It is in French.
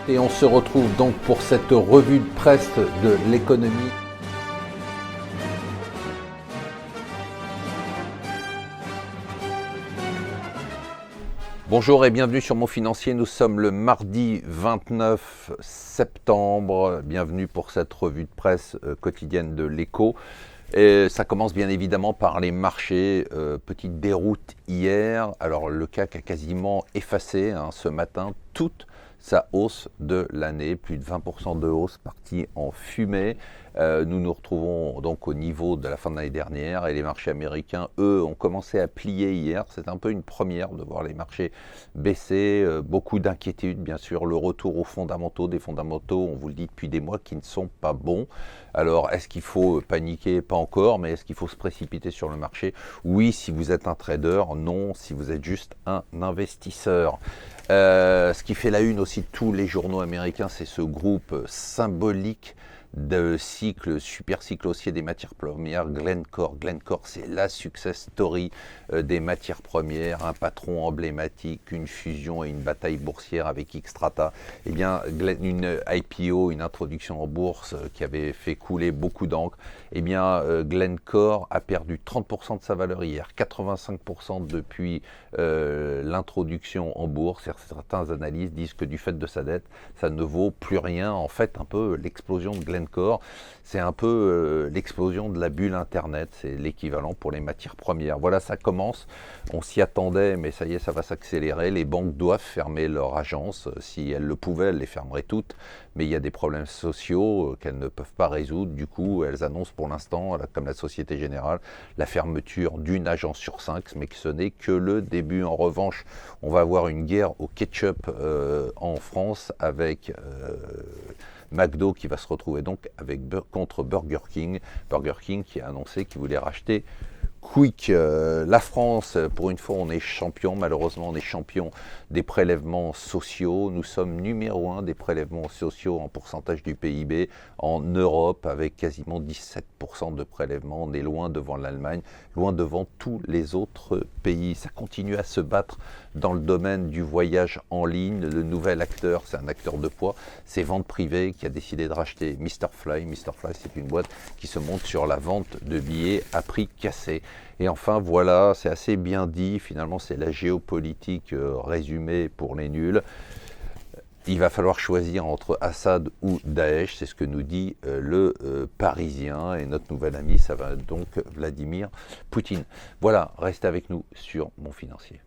Et on se retrouve donc pour cette revue de presse de l'économie. Bonjour et bienvenue sur Mon Financier. Nous sommes le mardi 29 septembre. Bienvenue pour cette revue de presse quotidienne de l'Écho. Et ça commence bien évidemment par les marchés. Petite déroute hier. Alors le CAC a quasiment effacé ce matin toute sa hausse de l'année, plus de 20% de hausse partie en fumée. Nous nous retrouvons donc au niveau de la fin de l'année dernière et les marchés américains, eux, ont commencé à plier hier. C'est un peu une première de voir les marchés baisser. Beaucoup d'inquiétudes, bien sûr. Le retour aux fondamentaux, des fondamentaux, on vous le dit depuis des mois, qui ne sont pas bons. Alors, est-ce qu'il faut paniquer? Pas encore, mais est-ce qu'il faut se précipiter sur le marché? Oui, si vous êtes un trader. Non, si vous êtes juste un investisseur. Ce qui fait la une aussi de tous les journaux américains, c'est ce groupe symbolique de super cycle haussier des matières premières, Glencore. Glencore, c'est la success story des matières premières, un patron emblématique, une fusion et une bataille boursière avec Xstrata. Eh bien, une IPO, une introduction en bourse qui avait fait couler beaucoup d'encre. Eh bien, Glencore a perdu 30% de sa valeur hier, 85% depuis l'introduction en bourse. Certains analystes disent que du fait de sa dette, ça ne vaut plus rien. En fait, un peu l'explosion de Glencore, c'est un peu l'explosion de la bulle Internet. C'est l'équivalent pour les matières premières. Voilà, ça commence. On s'y attendait, mais ça y est, ça va s'accélérer. Les banques doivent fermer leurs agences. Si elles le pouvaient, elles les fermeraient toutes. Mais il y a des problèmes sociaux qu'elles ne peuvent pas résoudre. Du coup, elles annoncent pour l'instant, comme la Société Générale, la fermeture d'une agence sur 5, mais que ce n'est que le début. En revanche, on va avoir une guerre au ketchup en France avec McDo qui va se retrouver donc contre Burger King. Burger King qui a annoncé qu'il voulait racheter Quick. La France, pour une fois, on est champion. Malheureusement, on est champion des prélèvements sociaux. Nous sommes numéro 1 des prélèvements sociaux en pourcentage du PIB en Europe, avec quasiment 17% de prélèvements. On est loin devant l'Allemagne, loin devant tous les autres pays. Ça continue à se battre dans le domaine du voyage en ligne. Le nouvel acteur, c'est un acteur de poids, c'est Vente Privée qui a décidé de racheter Mr Fly. Mr Fly, c'est une boîte qui se monte sur la vente de billets à prix cassé. Et enfin, voilà, c'est assez bien dit. Finalement, c'est la géopolitique résumée pour les nuls. Il va falloir choisir entre Assad ou Daesh, c'est ce que nous dit le Parisien. Et notre nouvel ami, ça va donc Vladimir Poutine. Voilà, restez avec nous sur Mon Financier.